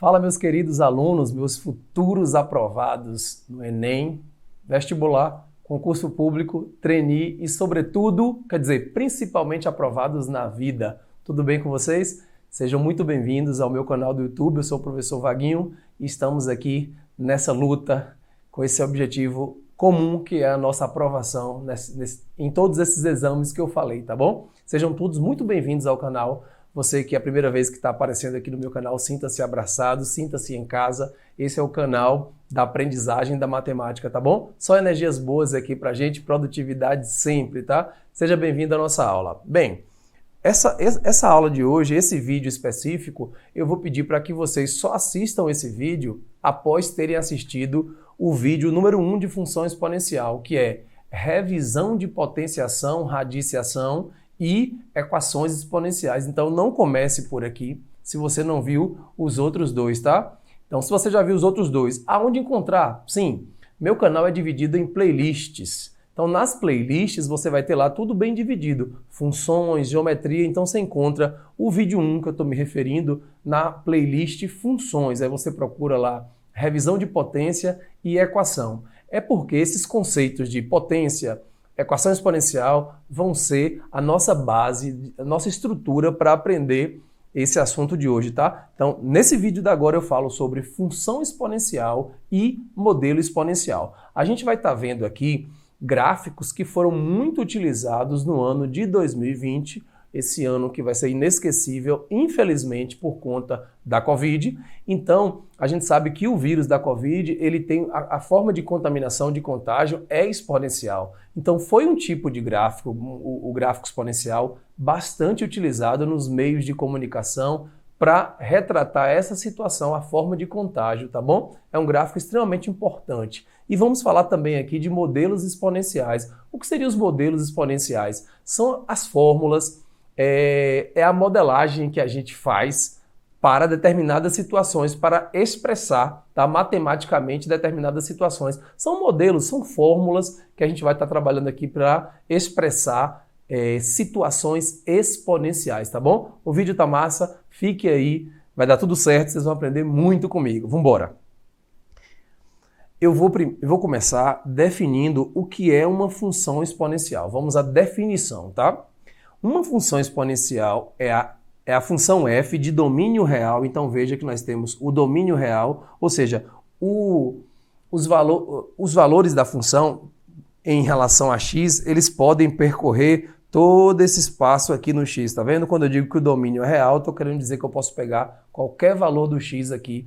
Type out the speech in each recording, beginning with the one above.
Fala, meus queridos alunos, meus futuros aprovados no Enem, vestibular, concurso público, trainee e, sobretudo, principalmente aprovados na vida. Tudo bem com vocês? Sejam muito bem-vindos ao meu canal do YouTube. Eu sou o professor Vaguinho e estamos aqui nessa luta com esse objetivo comum que é a nossa aprovação em todos esses exames que eu falei, tá bom? Sejam todos muito bem-vindos ao canal. Você que é a primeira vez que está aparecendo aqui no meu canal, sinta-se abraçado, sinta-se em casa. Esse é o canal da aprendizagem da matemática, tá bom? Só energias boas aqui pra gente, produtividade sempre, tá? Seja bem-vindo à nossa aula. Bem, essa aula de hoje, esse vídeo específico, eu vou pedir para que vocês só assistam esse vídeo após terem assistido o vídeo número 1 de função exponencial, que é revisão de potenciação, radiciação e equações exponenciais. Então não comece por aqui se você não viu os outros dois, tá? Então se você já viu os outros dois, aonde encontrar? Sim, meu canal é dividido em playlists. Então nas playlists você vai ter lá tudo bem dividido, funções, geometria, então você encontra o vídeo 1 que eu estou me referindo na playlist funções. Aí você procura lá revisão de potência e equação. É porque esses conceitos de potência, equação exponencial vão ser a nossa base, a nossa estrutura para aprender esse assunto de hoje, tá? Então, nesse vídeo da agora eu falo sobre função exponencial e modelo exponencial. A gente vai estar vendo aqui gráficos que foram muito utilizados no ano de 2020, esse ano que vai ser inesquecível, infelizmente, por conta da Covid. Então, a gente sabe que o vírus da Covid, ele tem a forma de contaminação, de contágio é exponencial. Então, foi um tipo de gráfico, o gráfico exponencial, bastante utilizado nos meios de comunicação para retratar essa situação, a forma de contágio, tá bom? É um gráfico extremamente importante. E vamos falar também aqui de modelos exponenciais. O que seriam os modelos exponenciais? São as fórmulas, é a modelagem que a gente faz para determinadas situações, para expressar, tá, matematicamente determinadas situações. São modelos, são fórmulas que a gente vai estar trabalhando aqui para expressar situações exponenciais, tá bom? O vídeo tá massa, fique aí, vai dar tudo certo, vocês vão aprender muito comigo. Vamos embora! Eu vou começar definindo o que é uma função exponencial. Vamos à definição, tá? Uma função exponencial é a função f de domínio real. Então veja que nós temos o domínio real, ou seja, os valores da função em relação a x, eles podem percorrer todo esse espaço aqui no x, tá vendo? Quando eu digo que o domínio é real, estou querendo dizer que eu posso pegar qualquer valor do x aqui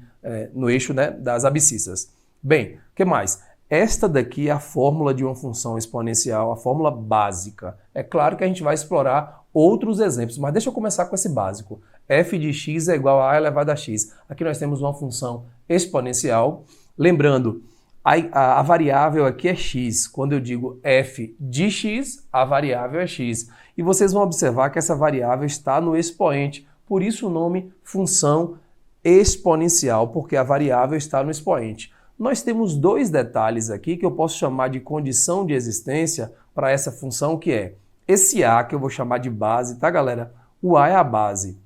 no eixo, né, das abscissas. Bem, o que mais? Esta daqui é a fórmula de uma função exponencial, a fórmula básica. É claro que a gente vai explorar outros exemplos, mas deixa eu começar com esse básico. F de x é igual a a elevado a x. Aqui nós temos uma função exponencial. Lembrando, a variável aqui é x. Quando eu digo f de x, a variável é x. E vocês vão observar que essa variável está no expoente. Por isso o nome função exponencial, porque a variável está no expoente. Nós temos dois detalhes aqui que eu posso chamar de condição de existência para essa função, que é esse a, que eu vou chamar de base, tá, galera? O a é a base.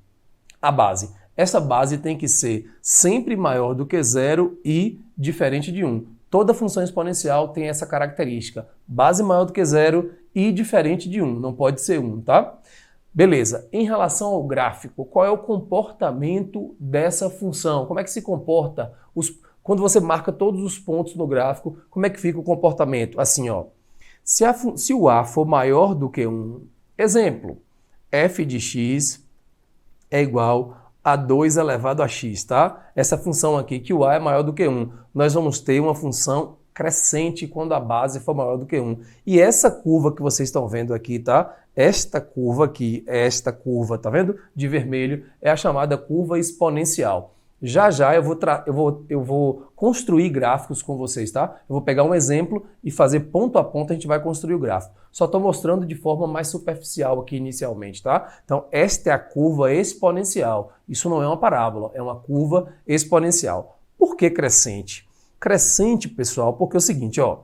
A base. Essa base tem que ser sempre maior do que 0 e diferente de 1. Toda função exponencial tem essa característica. Base maior do que 0 e diferente de 1. Não pode ser 1, tá? Beleza. Em relação ao gráfico, qual é o comportamento dessa função? Como é que se comporta quando você marca todos os pontos no gráfico, como é que fica o comportamento? Assim, ó. Se o a for maior do que 1, exemplo, f de x é igual a 2 elevado a x, tá? Essa função aqui, que o a é maior do que 1, nós vamos ter uma função crescente quando a base for maior do que 1. E essa curva que vocês estão vendo aqui, tá? Esta curva aqui, tá vendo? De vermelho, é a chamada curva exponencial. Já eu vou construir gráficos com vocês, tá? Eu vou pegar um exemplo e fazer ponto a ponto, a gente vai construir o gráfico. Só estou mostrando de forma mais superficial aqui inicialmente, tá? Então, esta é a curva exponencial. Isso não é uma parábola, é uma curva exponencial. Por que crescente? Crescente, pessoal, porque é o seguinte, ó.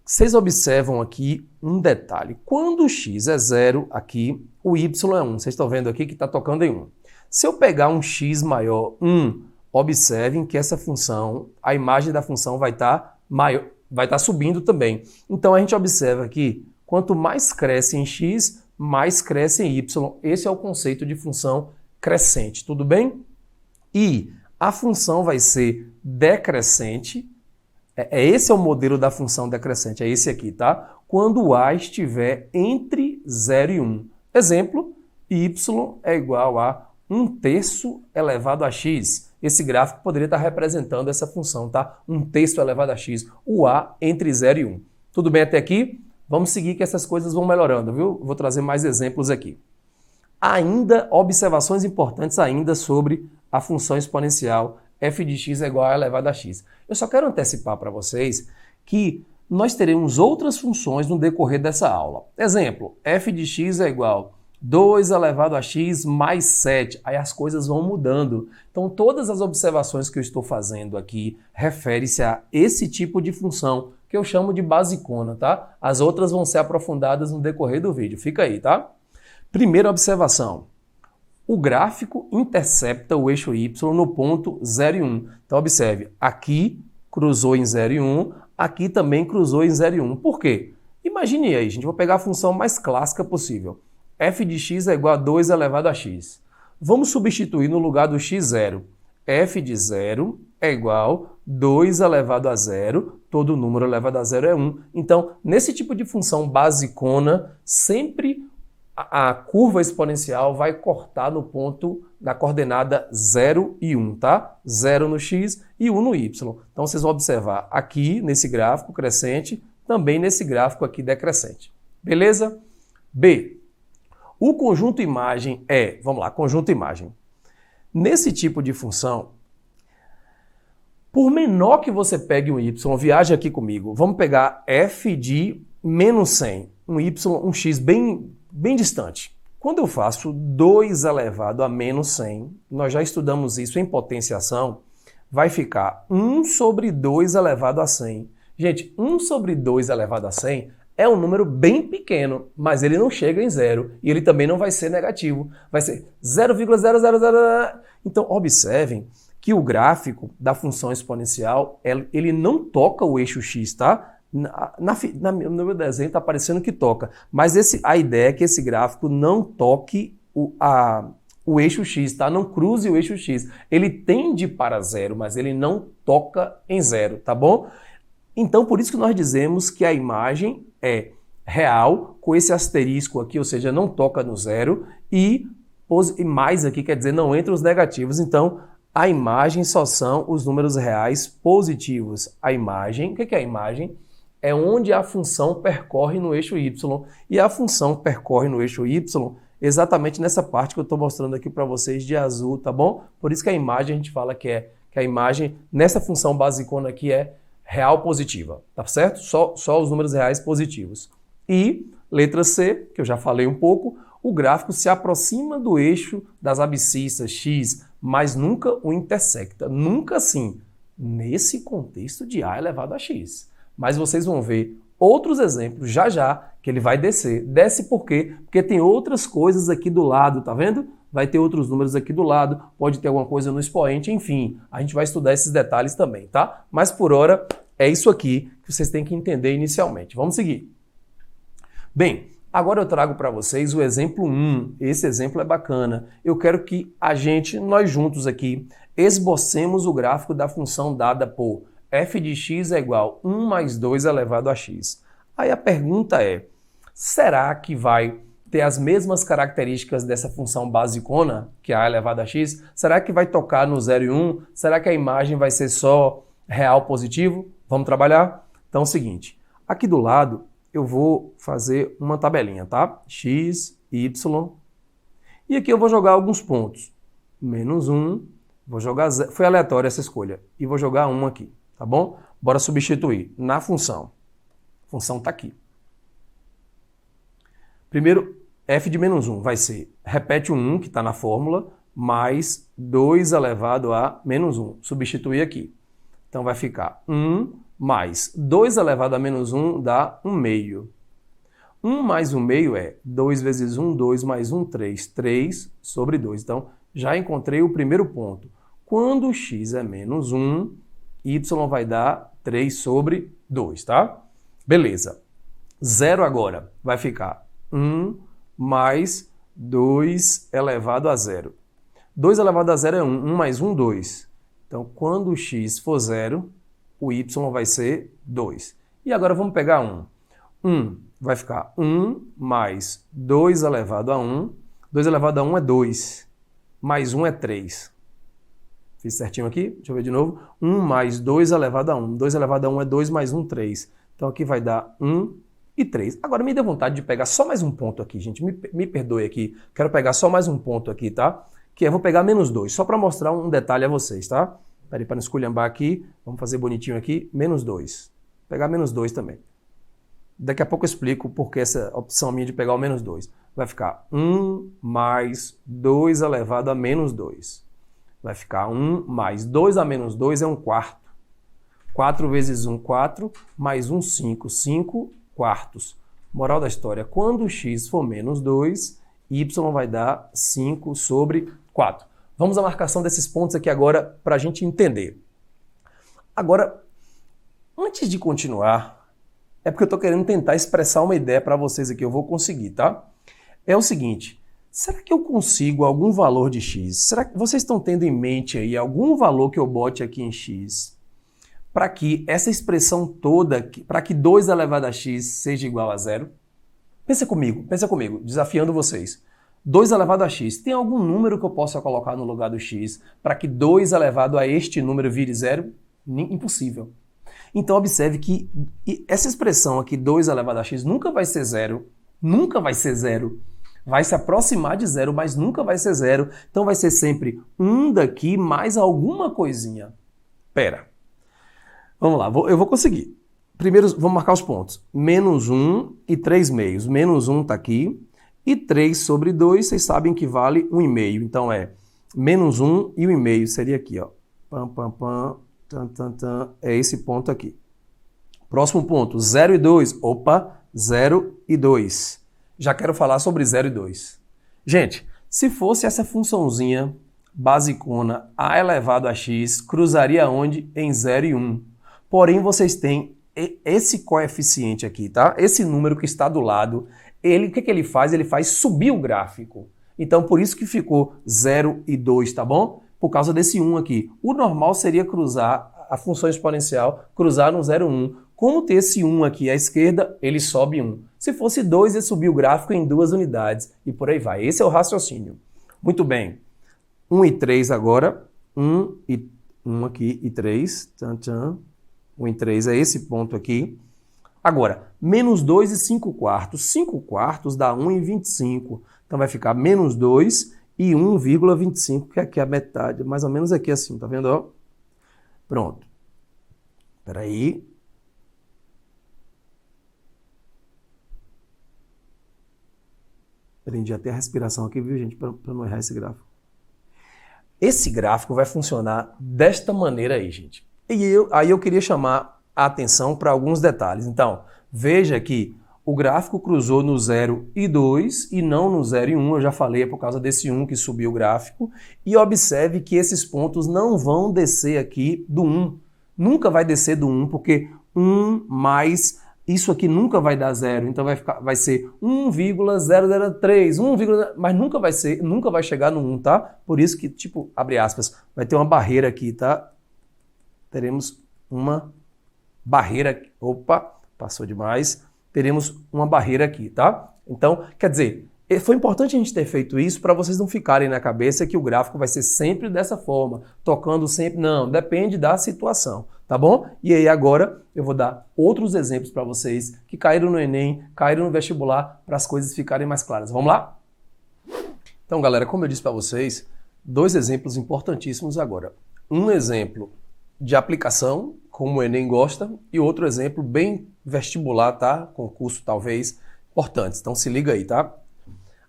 Vocês observam aqui um detalhe. Quando o x é 0, aqui, o y é 1. Vocês estão vendo aqui que está tocando em 1. Se eu pegar um x maior 1, observem que essa função, a imagem da função vai estar maior, vai estar subindo também. Então a gente observa que quanto mais cresce em x, mais cresce em y. Esse é o conceito de função crescente, tudo bem? E a função vai ser decrescente. Esse é o modelo da função decrescente, é esse aqui, tá? Quando a estiver entre 0 e 1. Exemplo, y é igual a 1/3 elevado a x. Esse gráfico poderia estar representando essa função, tá? 1/3 elevado a x, o a entre 0 e 1. Tudo bem até aqui? Vamos seguir que essas coisas vão melhorando, viu? Vou trazer mais exemplos aqui. Ainda, observações importantes ainda sobre a função exponencial f de x é igual a elevado a x. Eu só quero antecipar para vocês que nós teremos outras funções no decorrer dessa aula. Exemplo, f de x é igual a 2 elevado a x mais 7. Aí as coisas vão mudando. Então todas as observações que eu estou fazendo aqui referem-se a esse tipo de função, que eu chamo de basicona, tá? As outras vão ser aprofundadas no decorrer do vídeo. Fica aí, tá? Primeira observação. O gráfico intercepta o eixo y no ponto 0 e 1. Então observe, aqui cruzou em 0 e 1, aqui também cruzou em 0 e 1. Por quê? Imagine aí, gente, vou pegar a função mais clássica possível. f de x é igual a 2 elevado a x. Vamos substituir no lugar do x0. f de 0 é igual a 2 elevado a 0, todo número elevado a 0 é 1. Então, nesse tipo de função basicona, sempre a curva exponencial vai cortar no ponto da coordenada 0 e 1, tá? 0 no x e 1 no y. Então, vocês vão observar aqui, nesse gráfico crescente, também nesse gráfico aqui decrescente. Beleza? B. O conjunto imagem é, vamos lá, conjunto imagem. Nesse tipo de função, por menor que você pegue um y, viaje aqui comigo, vamos pegar f de menos 100, um x bem distante. Quando eu faço 2 elevado a menos 100, nós já estudamos isso em potenciação, vai ficar 1 sobre 2 elevado a 100. Gente, 1 sobre 2 elevado a 100 é um número bem pequeno, mas ele não chega em zero e ele também não vai ser negativo. Vai ser 0,000. Então, observem que o gráfico da função exponencial, ele não toca o eixo x, tá? No meu desenho está parecendo que toca, mas a ideia é que esse gráfico não toque o eixo x, tá? Não cruze o eixo x. Ele tende para zero, mas ele não toca em zero, tá bom? Então, por isso que nós dizemos que a imagem é real, com esse asterisco aqui, ou seja, não toca no zero, e mais aqui quer dizer não entra os negativos. Então, a imagem só são os números reais positivos. A imagem, o que é a imagem? É onde a função percorre no eixo y. E a função percorre no eixo y exatamente nessa parte que eu estou mostrando aqui para vocês de azul, tá bom? Por isso que a imagem a gente fala que a imagem nessa função basicona aqui é real positiva, tá certo? Só os números reais positivos. E, letra C, que eu já falei um pouco, o gráfico se aproxima do eixo das abscissas x, mas nunca o intersecta. Nunca assim, nesse contexto de a elevado a x. Mas vocês vão ver outros exemplos já que ele vai descer. Desce por quê? Porque tem outras coisas aqui do lado, tá vendo? Vai ter outros números aqui do lado, pode ter alguma coisa no expoente, enfim. A gente vai estudar esses detalhes também, tá? Mas por hora é isso aqui que vocês têm que entender inicialmente. Vamos seguir. Bem, agora eu trago para vocês o exemplo 1. Esse exemplo é bacana. Eu quero que nós juntos aqui, esbocemos o gráfico da função dada por f de x é igual a 1 mais 2 elevado a x. Aí a pergunta é, será que vai ter as mesmas características dessa função basicona, que é a elevado a x? Será que vai tocar no 0 e 1? Será que a imagem vai ser só real positivo? Vamos trabalhar? Então é o seguinte, aqui do lado eu vou fazer uma tabelinha, tá? X, y, e aqui eu vou jogar alguns pontos. Menos 1, vou jogar 0, foi aleatória essa escolha, e vou jogar 1 aqui, tá bom? Bora substituir na função. A função está aqui. Primeiro, f de menos 1 vai ser, repete o 1 que está na fórmula, mais 2 elevado a menos 1. Substituir aqui. Então vai ficar 1 mais 2 elevado a menos 1 dá 1 meio. 1 mais 1 meio é 2 vezes 1, 2 mais 1, 3. 3 sobre 2. Então já encontrei o primeiro ponto. quando x é menos 1, y vai dar 3 sobre 2, tá? Beleza. 0 agora vai ficar 1 mais 2 elevado a 0. 2 elevado a 0 é 1, 1 mais 1, 2. Então, quando x for 0, o y vai ser 2. E agora vamos pegar 1. 1 vai ficar 1 mais 2 elevado a 1. 2 elevado a 1 é 2. Mais 1 é 3. Fiz certinho aqui? Deixa eu ver de novo. 1 mais 2 elevado a 1. 2 elevado a 1 é 2 mais 1, 3. Então aqui vai dar 1 e 3. Agora me dê vontade de pegar só mais um ponto aqui, gente. Me perdoe aqui. Quero pegar só mais um ponto aqui, tá? Que eu vou pegar menos 2, só para mostrar um detalhe a vocês, tá? Peraí, para não esculhambar aqui. Vamos fazer bonitinho aqui. Menos 2. Vou pegar menos 2 também. Daqui a pouco eu explico por que essa opção minha de pegar o menos 2. Vai ficar 1 mais 2 elevado a menos 2. Vai ficar 1 mais 2 a menos 2 é 1 quarto. 4 vezes 1, 4, mais 1, 5. 5 quartos. Moral da história, quando x for menos 2, y vai dar 5 sobre 4. Vamos à marcação desses pontos aqui agora para a gente entender. Agora, antes de continuar, é porque eu estou querendo tentar expressar uma ideia para vocês aqui, eu vou conseguir, tá? É o seguinte, será que eu consigo algum valor de x? Será que vocês estão tendo em mente aí algum valor que eu bote aqui em x para que essa expressão toda, para que 2 elevado a x seja igual a 0? Pensa comigo, desafiando vocês. 2 elevado a x, tem algum número que eu possa colocar no lugar do x para que 2 elevado a este número vire 0? Impossível. Então observe que essa expressão aqui, 2 elevado a x, nunca vai ser 0, nunca vai ser 0. Vai se aproximar de 0, mas nunca vai ser 0. Então vai ser sempre 1 daqui mais alguma coisinha. Pera. Vamos lá, eu vou conseguir. Primeiro, vamos marcar os pontos. Menos 1 e 3 meios. Menos 1 está aqui. E 3 sobre 2, vocês sabem que vale 1,5. Então é menos 1 e 1,5. Seria aqui, ó. Pam, pam, pam, tan, tan, tan. É esse ponto aqui. Próximo ponto, 0 e 2. Opa, 0 e 2. Já quero falar sobre 0 e 2. Gente, se fosse essa funçãozinha basicona a elevado a x, cruzaria onde? Em 0 e 1. Porém, vocês têm esse coeficiente aqui, tá? Esse número que está do lado, o que ele faz? Ele faz subir o gráfico. Então, por isso que ficou 0 e 2, tá bom? Por causa desse 1 aqui. O normal seria cruzar a função exponencial, cruzar no 0, 1. Como ter esse 1 aqui à esquerda, ele sobe 1. Se fosse 2, ele subir o gráfico em 2 unidades. E por aí vai. Esse é o raciocínio. Muito bem. 1 e 3 agora. 1 aqui e 3. Tchan, tchan. 1 e 3 é esse ponto aqui. Agora, menos 2 e 5 quartos. 5 quartos dá 1 e 25. Então vai ficar menos 2 e 1,25, que aqui é a metade. Mais ou menos aqui assim, tá vendo? Ó? Pronto. Espera aí. Prendi até a respiração aqui, viu, gente? Para não errar esse gráfico. Esse gráfico vai funcionar desta maneira aí, gente. Aí eu queria chamar a atenção para alguns detalhes. Então, veja que o gráfico cruzou no 0 e 2 e não no 0 e 1. Eu já falei, é por causa desse 1 que subiu o gráfico. E observe que esses pontos não vão descer aqui do 1. Nunca vai descer do 1, porque 1 mais isso aqui nunca vai dar 0. Então vai ser 1,003, mas nunca vai chegar no 1, tá? Por isso que, tipo, abre aspas, vai ter uma barreira aqui, tá? Teremos uma barreira, opa, passou demais, teremos uma barreira aqui, tá? Então, quer dizer, foi importante a gente ter feito isso para vocês não ficarem na cabeça que o gráfico vai ser sempre dessa forma, tocando sempre, não, depende da situação, tá bom? E aí agora eu vou dar outros exemplos para vocês que caíram no Enem, caíram no vestibular, para as coisas ficarem mais claras. Vamos lá? Então, galera, como eu disse para vocês, 2 exemplos importantíssimos agora. Um exemplo de aplicação, como o Enem gosta, e outro exemplo bem vestibular, tá? Concurso talvez, importante. Então se liga aí, tá?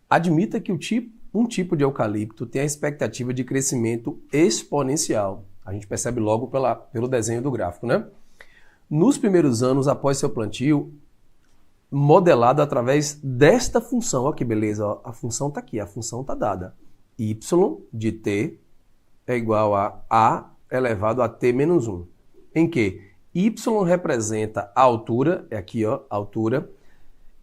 Admita que um tipo de eucalipto tem a expectativa de crescimento exponencial. A gente percebe logo pelo desenho do gráfico, né? Nos primeiros anos após seu plantio, modelado através desta função, olha que beleza, ó, a função está aqui, a função está dada. Y de t é igual a elevado a t menos 1. Em que y representa a altura, é aqui, ó, a altura,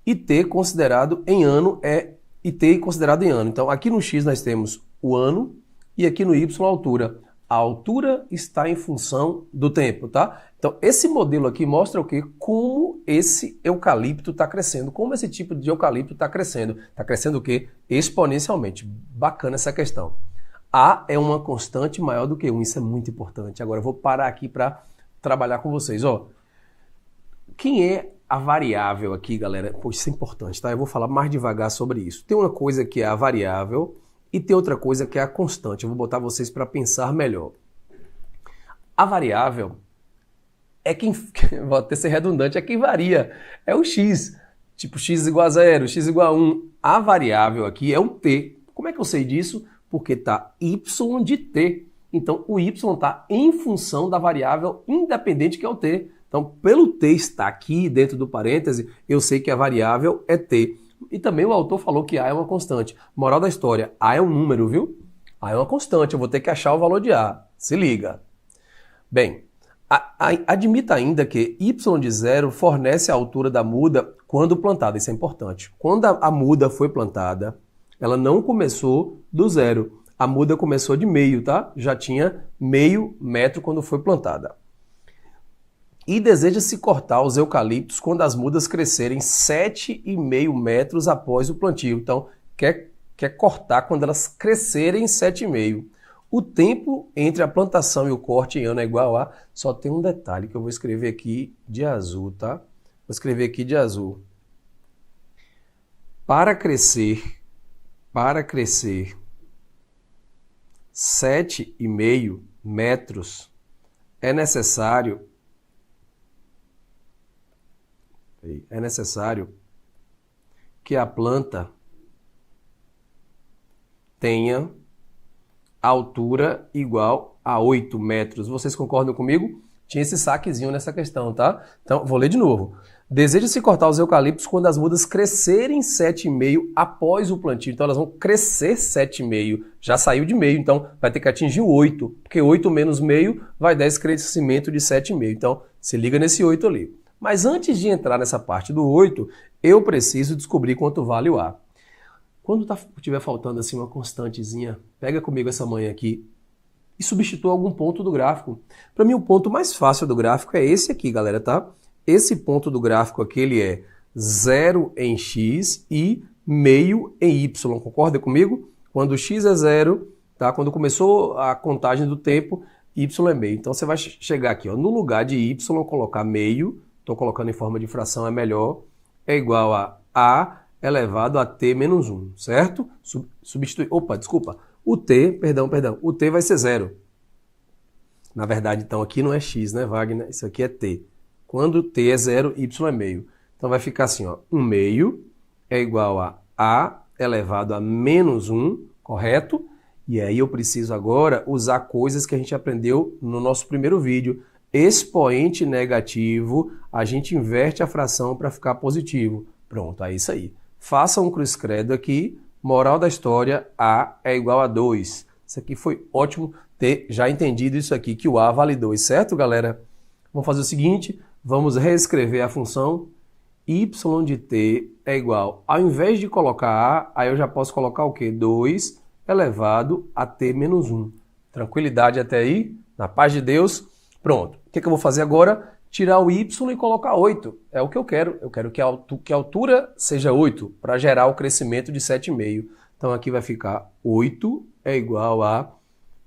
e t considerado em ano é t considerado em ano. Então, aqui no x nós temos o ano e aqui no y a altura. A altura está em função do tempo, tá? Então, esse modelo aqui mostra o quê? Como esse eucalipto está crescendo, como esse tipo de eucalipto está crescendo. Está crescendo o quê? Exponencialmente. Bacana essa questão. A é uma constante maior do que 1, isso é muito importante. Agora eu vou parar aqui para trabalhar com vocês. Ó, quem é a variável aqui, galera? Pô, isso é importante, tá? Eu vou falar mais devagar sobre isso. Tem uma coisa que é a variável e tem outra coisa que é a constante. Eu vou botar vocês para pensar melhor. A variável é quem, vou até ser redundante, é quem varia. É o x. Tipo, x igual a 0, x igual a 1. A variável aqui é o t. Como é que eu sei disso? Porque está y de t. Então, o y está em função da variável independente que é o t. Então, pelo t estar aqui dentro do parêntese, eu sei que a variável é t. E também o autor falou que A é uma constante. Moral da história, A é um número, viu? A é uma constante, eu vou ter que achar o valor de A. Se liga. Bem, admita ainda que y de 0 fornece a altura da muda quando plantada. Isso é importante. Quando a muda foi plantada, ela não começou do 0. A muda começou de meio, tá? Já tinha meio metro quando foi plantada. E deseja-se cortar os eucaliptos quando as mudas crescerem 7,5 metros após o plantio. Então, quer cortar quando elas crescerem 7,5. O tempo entre a plantação e o corte em ano é igual a... Só tem um detalhe que eu vou escrever aqui de azul, tá? Vou escrever aqui de azul. Para crescer 7,5 metros é necessário que a planta tenha altura igual a 8 metros. Vocês concordam comigo? Tinha esse saquezinho nessa questão, tá? Então, vou ler de novo. Deseja-se cortar os eucaliptos quando as mudas crescerem 7,5 após o plantio. Então, elas vão crescer 7,5. Já saiu de meio, então vai ter que atingir 8. Porque 8 menos meio vai dar esse crescimento de 7,5. Então, se liga nesse 8 ali. Mas antes de entrar nessa parte do 8, eu preciso descobrir quanto vale o A. Quando estiver faltando assim uma constantezinha, pega comigo essa manha aqui e substitua algum ponto do gráfico. Para mim, o ponto mais fácil do gráfico é esse aqui, galera, tá? Esse ponto do gráfico aqui, ele é 0 em x e meio em y. Concorda comigo? Quando x é 0, tá? Quando começou a contagem do tempo, y é meio. Então, você vai chegar aqui, ó, no lugar de y, colocar meio, estou colocando em forma de fração, é melhor, é igual a elevado a t menos 1, certo? Substituir, o t vai ser 0. Na verdade, então, aqui não é x, né, Wagner? Isso aqui é t. Quando t é 0, y é meio. Então, vai ficar assim, ó, 1 meio é igual a elevado a menos 1, correto? E aí eu preciso agora usar coisas que a gente aprendeu no nosso primeiro vídeo. Expoente negativo, a gente inverte a fração para ficar positivo. Pronto, é isso aí. Faça um cruz credo aqui. Moral da história, A é igual a 2. Isso aqui foi ótimo ter já entendido isso aqui, que o A vale 2, certo, galera? Vamos fazer o seguinte, vamos reescrever a função y de t é igual, ao invés de colocar A, aí eu já posso colocar o quê? 2 elevado a t menos 1. Tranquilidade até aí? Na paz de Deus? Pronto. O que eu vou fazer agora? Tirar o y e colocar 8. É o que eu quero. Eu quero que a altura seja 8, para gerar o crescimento de 7,5. Então aqui vai ficar 8 é igual a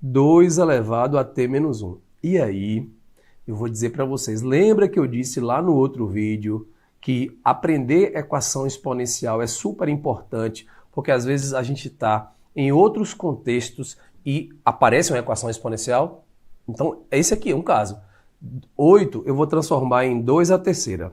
2 elevado a t menos 1. E aí, eu vou dizer para vocês, lembra que eu disse lá no outro vídeo que aprender equação exponencial é super importante, porque às vezes a gente está em outros contextos e aparece uma equação exponencial? Então, esse aqui é um caso. 8 eu vou transformar em 2 à terceira.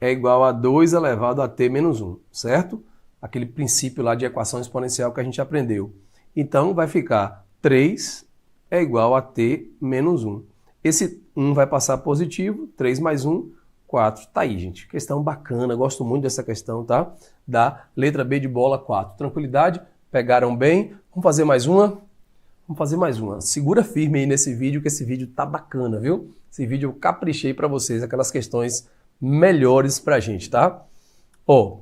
É igual a 2 elevado a t menos 1, certo? Aquele princípio lá de equação exponencial que a gente aprendeu. Então, vai ficar 3 é igual a t menos 1. Esse 1 vai passar positivo, 3 mais 1, 4. Tá aí, gente. Questão bacana, gosto muito dessa questão, tá? Da letra B de bola, 4. Tranquilidade? Pegaram bem? Vamos fazer mais uma? Vamos fazer mais uma. Segura firme aí nesse vídeo, que esse vídeo tá bacana, viu? Esse vídeo eu caprichei para vocês, aquelas questões melhores pra gente, tá? Ó,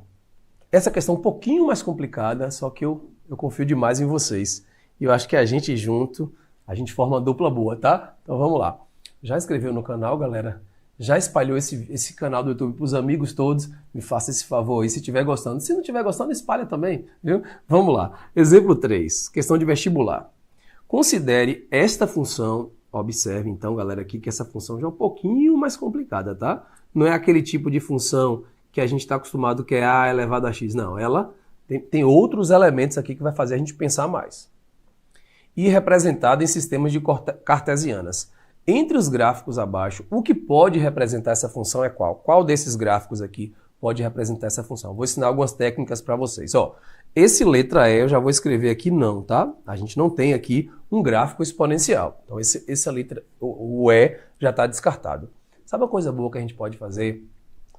essa questão é um pouquinho mais complicada, só que eu confio demais em vocês. E eu acho que a gente junto, a gente forma uma dupla boa, tá? Então vamos lá. Já inscreveu no canal, galera? Já espalhou esse canal do YouTube para os amigos todos? Me faça esse favor aí, se estiver gostando. Se não estiver gostando, espalha também, viu? Vamos lá. Exemplo 3, questão de vestibular. Considere esta função, observe então, galera, aqui que essa função já é um pouquinho mais complicada, tá? Não é aquele tipo de função que a gente está acostumado que é A elevado a X. Não, ela tem outros elementos aqui que vai fazer a gente pensar mais. E representada em sistemas de cartesianas. Entre os gráficos abaixo, o que pode representar essa função é qual? Qual desses gráficos aqui pode representar essa função? Vou ensinar algumas técnicas para vocês. Ó, esse letra E eu já vou escrever aqui não, tá? A gente não tem aqui um gráfico exponencial. Então essa letra, o E, já está descartado. Sabe uma coisa boa que a gente pode fazer?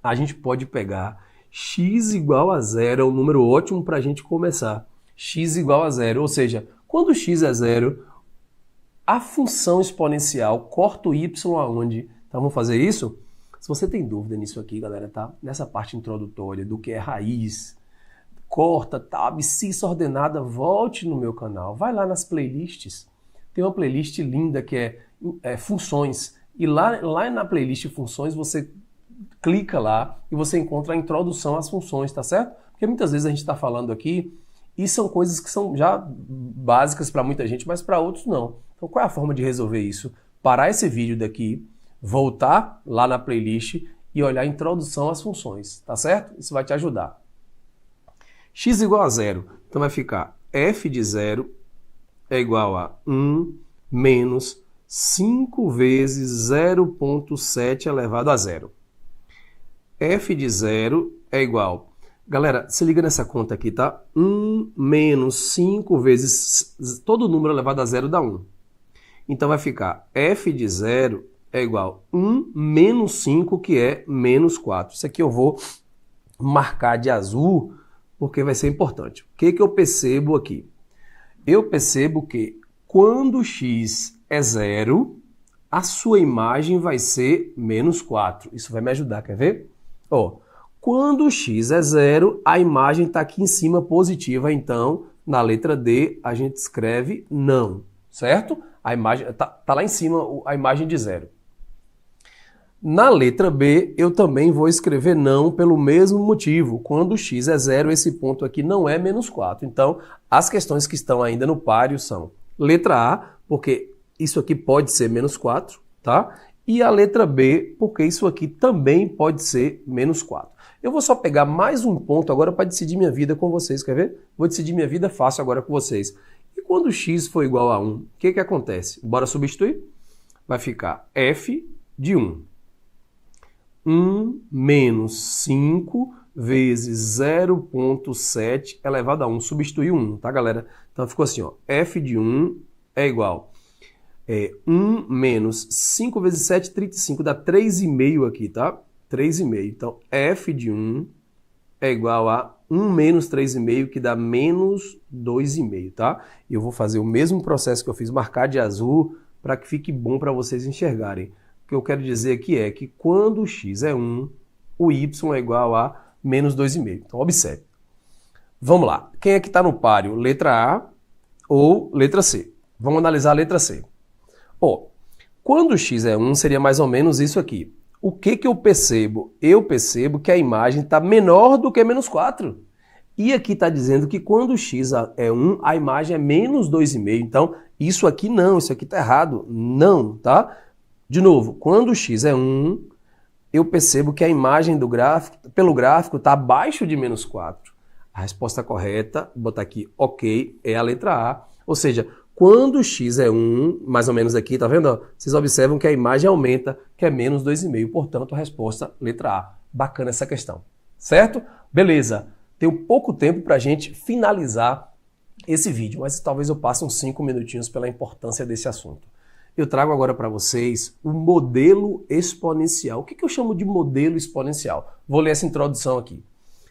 A gente pode pegar x igual a zero, é um número ótimo para a gente começar. X igual a zero, ou seja, quando x é zero, a função exponencial corta o y aonde? Então vamos fazer isso? Se você tem dúvida nisso aqui, galera, tá? Nessa parte introdutória do que é raiz, corta, tá? Abscissa ordenada, volte no meu canal. Vai lá nas playlists. Tem uma playlist linda que é funções. E lá na playlist funções você clica lá e você encontra a introdução às funções, tá certo? Porque muitas vezes a gente está falando aqui e são coisas que são já básicas para muita gente, mas para outros não. Então qual é a forma de resolver isso? Parar esse vídeo daqui, voltar lá na playlist e olhar a introdução às funções, tá certo? Isso vai te ajudar. X igual a zero, então vai ficar f de zero é igual a 1 menos 5 vezes 0,7 elevado a zero. F de zero é igual... Galera, se liga nessa conta aqui, tá? 1 menos 5 vezes... Todo número elevado a zero dá 1. Então vai ficar f de zero é igual a 1 menos 5, que é menos 4. Isso aqui eu vou marcar de azul, porque vai ser importante. O que eu percebo aqui? Eu percebo que quando x é zero, a sua imagem vai ser menos 4. Isso vai me ajudar, quer ver? Ó, quando x é zero, a imagem está aqui em cima positiva, então na letra D a gente escreve não, certo? A imagem tá lá em cima a imagem de zero. Na letra B eu também vou escrever não pelo mesmo motivo. Quando x é zero, esse ponto aqui não é menos 4. Então as questões que estão ainda no páreo são letra A, porque isso aqui pode ser menos 4, tá? E a letra B, porque isso aqui também pode ser menos 4. Eu vou só pegar mais um ponto agora para decidir minha vida com vocês, quer ver? Vou decidir minha vida fácil agora com vocês. E quando x for igual a 1, o que acontece? Bora substituir? Vai ficar f de 1. 1 menos 5 vezes 0,7 elevado a 1. Substituir 1, tá, galera? Então ficou assim, ó. F de 1 é igual a 1 menos 5 vezes 7, 35. Dá 3,5 aqui, tá? 3,5. Então, f de 1 é igual a 1 menos 3,5, que dá menos 2,5, tá? E eu vou fazer o mesmo processo que eu fiz, marcar de azul, para que fique bom para vocês enxergarem. O que eu quero dizer aqui é que quando x é 1, o y é igual a menos 2,5. Então, observe. Vamos lá. Quem é que está no páreo? Letra A ou letra C? Vamos analisar a letra C. Ó, quando x é 1, seria mais ou menos isso aqui. O que eu percebo? Eu percebo que a imagem está menor do que menos 4. E aqui está dizendo que quando x é 1, a imagem é menos 2,5. Então, isso aqui não, isso aqui está errado. Não, tá? De novo, quando x é 1, eu percebo que a imagem do gráfico, pelo gráfico, está abaixo de menos 4. A resposta correta, vou botar aqui ok, é a letra A. Ou seja, quando x é 1, mais ou menos aqui, tá vendo? Ó? Vocês observam que a imagem aumenta, que é menos 2,5. Portanto, a resposta, letra A. Bacana essa questão. Certo? Beleza. Tenho pouco tempo para a gente finalizar esse vídeo, mas talvez eu passe uns 5 minutinhos pela importância desse assunto. Eu trago agora para vocês o modelo exponencial. O que eu chamo de modelo exponencial? Vou ler essa introdução aqui.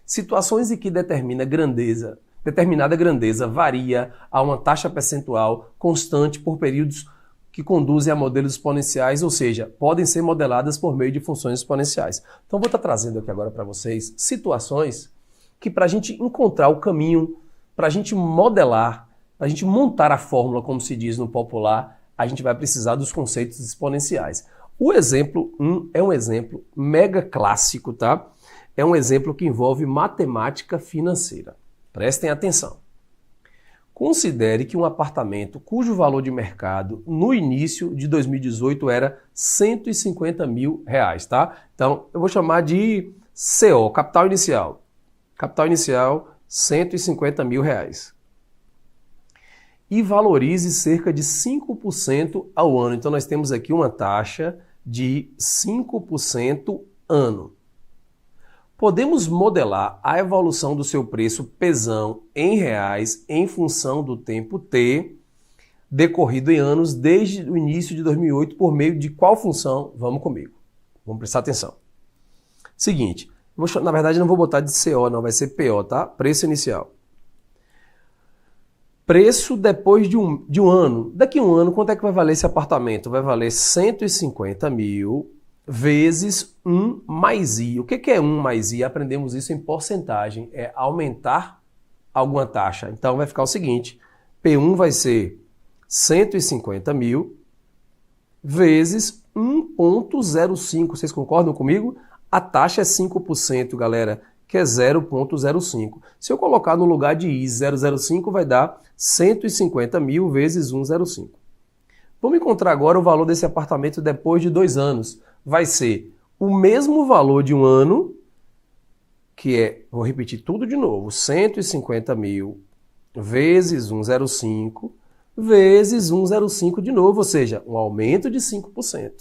Situações em que determina grandeza determinada grandeza varia a uma taxa percentual constante por períodos que conduzem a modelos exponenciais, ou seja, podem ser modeladas por meio de funções exponenciais. Então, vou estar trazendo aqui agora para vocês situações que, para a gente encontrar o caminho, para a gente modelar, para a gente montar a fórmula, como se diz no popular, a gente vai precisar dos conceitos exponenciais. O exemplo 1 é um exemplo mega clássico, tá? É um exemplo que envolve matemática financeira. Prestem atenção. Considere que um apartamento cujo valor de mercado no início de 2018 era 150 mil reais, tá? Então, eu vou chamar de CO, capital inicial. Capital inicial, 150 mil reais. E valorize cerca de 5% ao ano. Então, nós temos aqui uma taxa de 5% ano. Podemos modelar a evolução do seu preço pesão em reais em função do tempo T decorrido em anos desde o início de 2008 por meio de qual função? Vamos comigo. Vamos prestar atenção. Seguinte, na verdade não vou botar de CO, não, vai ser PO, tá? Preço inicial. Preço depois de um ano. Daqui a um ano, quanto é que vai valer esse apartamento? Vai valer 150 mil vezes 1 mais I. O que é 1 mais I? Aprendemos isso em porcentagem. É aumentar alguma taxa. Então vai ficar o seguinte, P1 vai ser 150 mil vezes 1,05. Vocês concordam comigo? A taxa é 5%, galera, que é 0,05. Se eu colocar no lugar de I 0,05, vai dar 150 mil vezes 1,05. Vamos encontrar agora o valor desse apartamento depois de 2 anos. Vai ser o mesmo valor de um ano, que é, vou repetir tudo de novo, 150 mil vezes 1,05 vezes 1,05 de novo, ou seja, um aumento de 5%.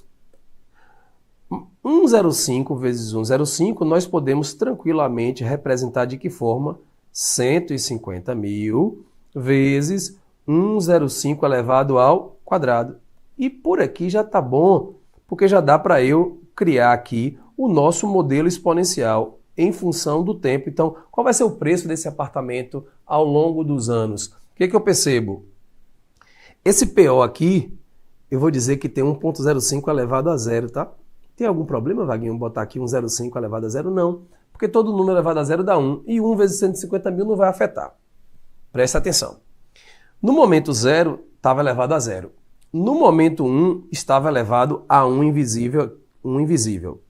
1,05 vezes 1,05 nós podemos tranquilamente representar de que forma? 150 mil vezes 1,05 elevado ao quadrado. E por aqui já está bom, porque já dá para eu criar aqui o nosso modelo exponencial em função do tempo. Então, qual vai ser o preço desse apartamento ao longo dos anos? O que eu percebo? Esse PO aqui, eu vou dizer que tem 1,05 elevado a zero, tá? Tem algum problema, Vaguinho, botar aqui 1,05 elevado a zero? Não, porque todo número elevado a zero dá 1, e 1 vezes 150 mil não vai afetar. Presta atenção. No momento 0, estava elevado a zero. No momento 1, estava elevado a 1 invisível.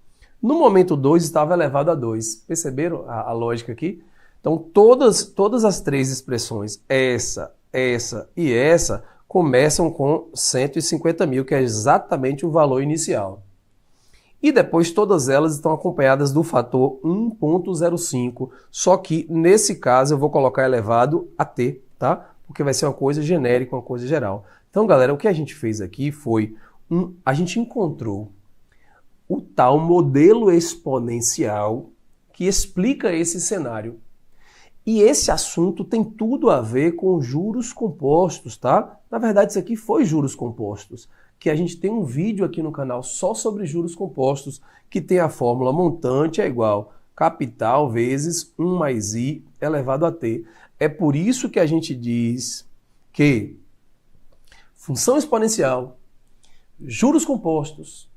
No momento 2, estava elevado a 2. Perceberam a lógica aqui? Então, todas as três expressões, essa e essa, começam com 150 mil, que é exatamente o valor inicial. E depois todas elas estão acompanhadas do fator 1,05, só que nesse caso eu vou colocar elevado a t, tá? Porque vai ser uma coisa genérica, uma coisa geral. Então, galera, o que a gente fez aqui foi, a gente encontrou o tal modelo exponencial que explica esse cenário. E esse assunto tem tudo a ver com juros compostos, tá? Na verdade, isso aqui foi juros compostos, que a gente tem um vídeo aqui no canal só sobre juros compostos, que tem a fórmula montante é igual capital vezes 1 mais I elevado a t. É por isso que a gente diz que função exponencial, juros compostos,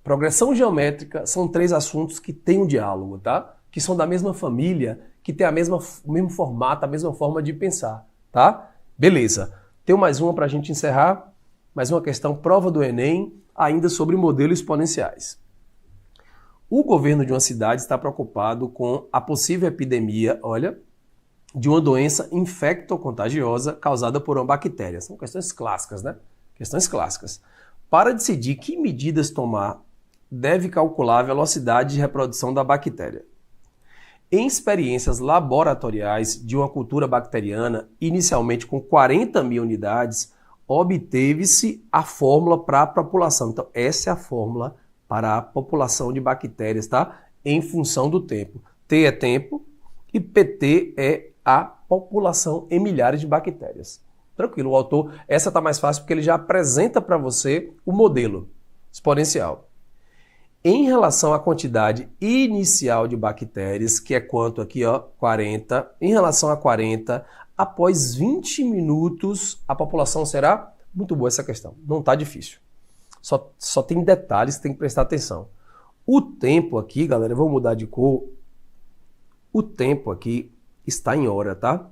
progressão geométrica são 3 assuntos que têm um diálogo, tá? Que são da mesma família, que tem o mesmo formato, a mesma forma de pensar, tá? Beleza. Tem mais uma para a gente encerrar, mais uma questão, prova do Enem, ainda sobre modelos exponenciais. O governo de uma cidade está preocupado com a possível epidemia, olha, de uma doença infectocontagiosa causada por uma bactéria. São questões clássicas, né? Questões clássicas. Para decidir que medidas tomar, deve calcular a velocidade de reprodução da bactéria. Em experiências laboratoriais de uma cultura bacteriana, inicialmente com 40 mil unidades, obteve-se a fórmula para a população. Então, essa é a fórmula para a população de bactérias, tá? Em função do tempo. T é tempo e PT é a população em milhares de bactérias. Tranquilo, o autor, essa está mais fácil porque ele já apresenta para você o modelo exponencial. em relação à quantidade inicial de bactérias, que é quanto aqui, ó, 40, em relação a 40, após 20 minutos, a população será... Muito boa essa questão, não está difícil. Só tem detalhes que tem que prestar atenção. O tempo aqui, galera, eu vou mudar de cor. O tempo aqui está em hora, tá?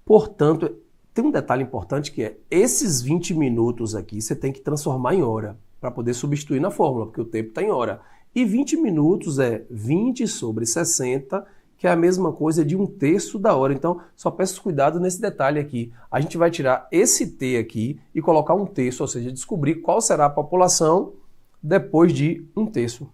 Portanto, tem um detalhe importante que é, esses 20 minutos aqui você tem que transformar em hora, para poder substituir na fórmula, porque o tempo está em hora. E 20 minutos é 20 sobre 60, que é a mesma coisa de 1/3 da hora. Então, só peço cuidado nesse detalhe aqui. A gente vai tirar esse T aqui e colocar 1/3, ou seja, descobrir qual será a população depois de 1/3.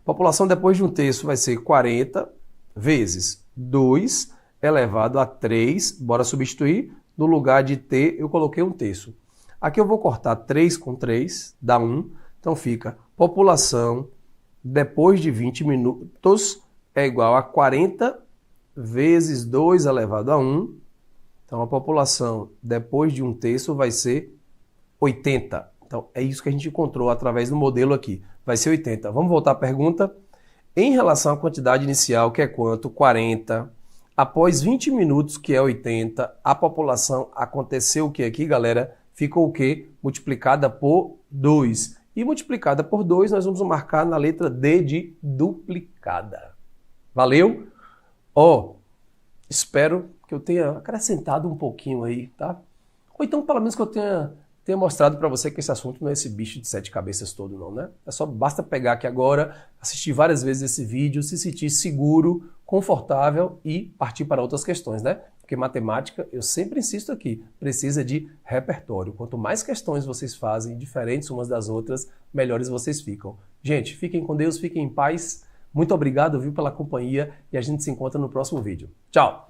População depois de 1/3 vai ser 40 vezes 2 elevado a 3. Bora substituir. No lugar de T, eu coloquei 1/3. Aqui eu vou cortar 3 com 3, dá 1. Então fica população depois de 20 minutos é igual a 40 vezes 2 elevado a 1. Então a população depois de 1/3 vai ser 80. Então é isso que a gente encontrou através do modelo aqui. Vai ser 80. Vamos voltar à pergunta. Em relação à quantidade inicial, que é quanto? 40. Após 20 minutos, que é 80, a população aconteceu o que aqui, galera? Ficou o quê? Multiplicada por 2. E multiplicada por 2, nós vamos marcar na letra D de duplicada. Valeu? Espero que eu tenha acrescentado um pouquinho aí, tá? Ou então, pelo menos que eu tenha mostrado para você que esse assunto não é esse bicho de 7 cabeças todo não, né? Basta pegar aqui agora, assistir várias vezes esse vídeo, se sentir seguro, confortável e partir para outras questões, né? Porque matemática, eu sempre insisto aqui, precisa de repertório. Quanto mais questões vocês fazem, diferentes umas das outras, melhores vocês ficam. Gente, fiquem com Deus, fiquem em paz. Muito obrigado, viu, pela companhia e a gente se encontra no próximo vídeo. Tchau!